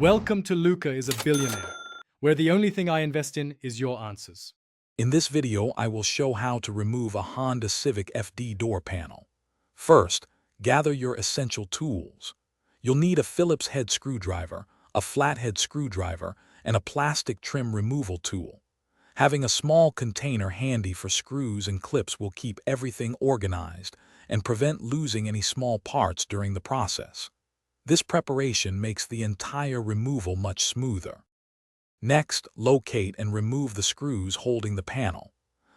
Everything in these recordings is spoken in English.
Welcome to Luca is a Billionaire, where the only thing I invest in is your answers. In this video, I will show how to remove a Honda Civic FD door panel. First, gather your essential tools. You'll need a Phillips head screwdriver, a flathead screwdriver, and a plastic trim removal tool. Having a small container handy for screws and clips will keep everything organized and prevent losing any small parts during the process. This preparation makes the entire removal much smoother. Next, locate and remove the screws holding the panel.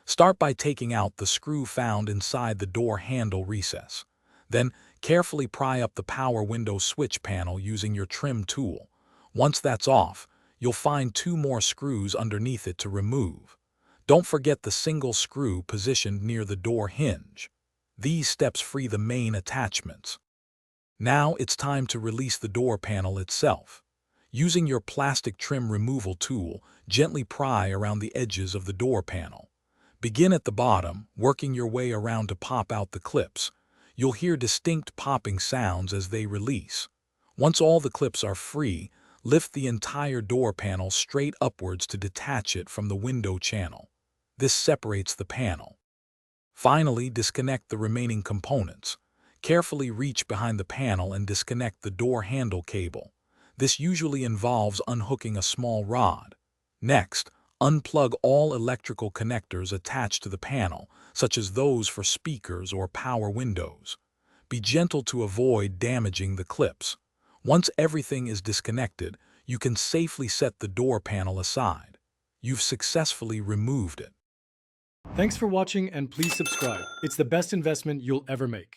Start by taking out the screw found inside the door handle recess. Then, carefully pry up the power window switch panel using your trim tool. Once that's off, you'll find two more screws underneath it to remove. Don't forget the single screw positioned near the door hinge. These steps free the main attachments. Now it's time to release the door panel itself. Using your plastic trim removal tool, gently pry around the edges of the door panel. Begin at the bottom, working your way around to pop out the clips. You'll hear distinct popping sounds as they release. Once all the clips are free, lift the entire door panel straight upwards to detach it from the window channel. This separates the panel. Finally, disconnect the remaining components. Carefully reach behind the panel and disconnect the door handle cable. This usually involves unhooking a small rod. Next, unplug all electrical connectors attached to the panel, such as those for speakers or power windows. Be gentle to avoid damaging the clips. Once everything is disconnected, you can safely set the door panel aside. You've successfully removed it. Thanks for watching and please subscribe. It's the best investment you'll ever make.